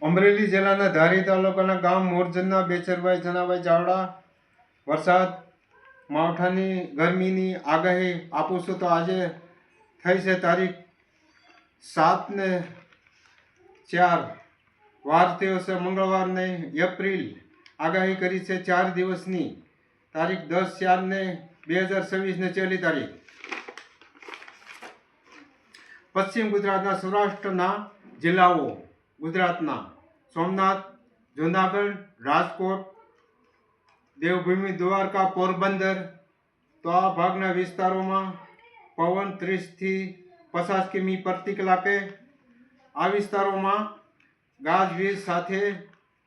અમરેલી જિલ્લાના ધારી તાલુકાના ગામ મોરજનના બેચરભાઈ જનાભાઈ ચાવડા વરસાદ માવઠાની ગરમીની આગાહી આપું છું. તો આજે થઈ છે તારીખ 7/4 વાર થયો છે મંગળવારને એપ્રિલ. આગાહી કરી છે 4 દિવસની. તારીખ 10/4/2026 છેલ્લી તારીખ. પશ્ચિમ ગુજરાતના સૌરાષ્ટ્રના જિલ્લાઓ ગુજરાતના સોમનાથ, જૂનાગઢ, રાજકોટ, દેવભૂમિ, દ્વારકા, પોરબંદર. તો આ ભાગના વિસ્તારોમાં પવન 30 થી 50 કિમી પ્રતિ કલાકે. આ વિસ્તારોમાં ગાજવીજ સાથે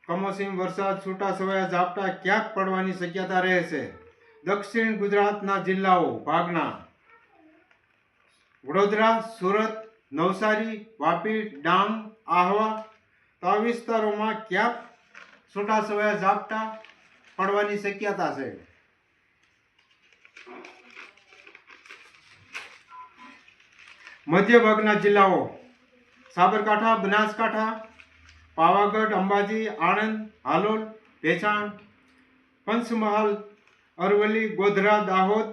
કમોસમી વરસાદ, છૂટાછવાયા ઝાપટા ક્યાંક પડવાની શક્યતા રહે છે. દક્ષિણ ગુજરાતના જિલ્લાઓ ભાગના વડોદરા, સુરત, નવસારી, વાપી, ડાંગ, આહવા. તો આ વિસ્તારોમાં ક્યાંક છૂટાછવાયા ઝાપટા પડવાની શક્યતા છે. મધ્ય ભાગના જિલ્લાઓ સાબરકાંઠા, બનાસકાંઠા, પાવાગઢ, અંબાજી, આણંદ, હાલોલ, ભેસાણ, પંચમહાલ, અરવલ્લી, ગોધરા, દાહોદ.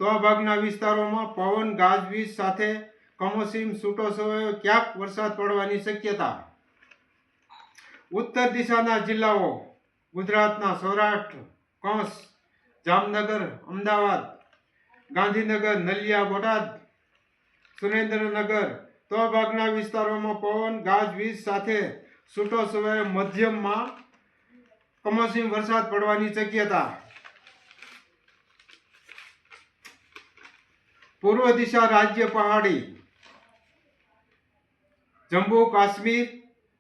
તો આ ભાગના વિસ્તારોમાં પવન, ગાજવીજ સાથે કમોસમી છૂટોછવાયો ક્યાંક વરસાદ પડવાની શક્યતા. ઉત્તર દિશાના જિલ્લાઓ ગુજરાતના સૌરાષ્ટ્ર, કચ્છ, જામનગર, અમદાવાદ, ગાંધીનગર, નલિયા, બોટાદ, સુરેન્દ્રનગર. તો આ ભાગના વિસ્તારોમાં પવન, ગાજવીજ સાથે છૂટોછવાયો મધ્યમમાં કમોસમી વરસાદ પડવાની શક્યતા. પૂર્વ દિશા રાજ્ય પહાડી જમ્મુ કાશ્મીર,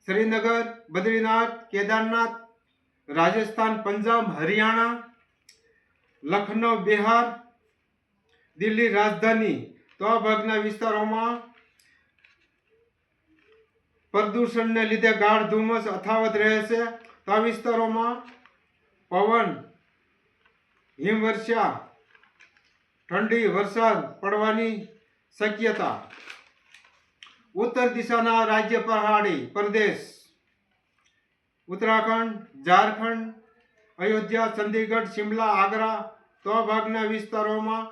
શ્રીનગર, બદ્રીનાથ, કેદારનાથ, રાજસ્થાન, પંજાબ, હરિયાણા, લખનઉ, બિહાર, દિલ્હી રાજધાની. તો આ ભાગના વિસ્તારોમાં પ્રદૂષણને લીધે ગાઢ ધુમ્મસ અથાવત રહે છે. તો આ વિસ્તારોમાં પવન, હિમવર્ષા, ઠંડી, વરસાદ પડવાની શક્યતા. ઉત્તર દિશાના રાજ્ય પહાડી પ્રદેશ ઉત્તરાખંડ, ઝારખંડ, અયોધ્યા, ચંદીગઢ, શિમલા, આગ્રા. તો આ ભાગના વિસ્તારોમાં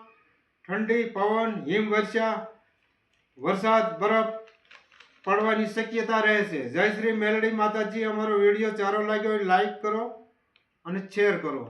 ઠંડી, પવન, હિમવર્ષા, વરસાદ, બરફ પડવાની શક્યતા રહે છે. જય શ્રી મેલડી માતાજી. અમારો વિડીયો સારો લાગ્યો હોય લાઈક કરો અને શેર કરો.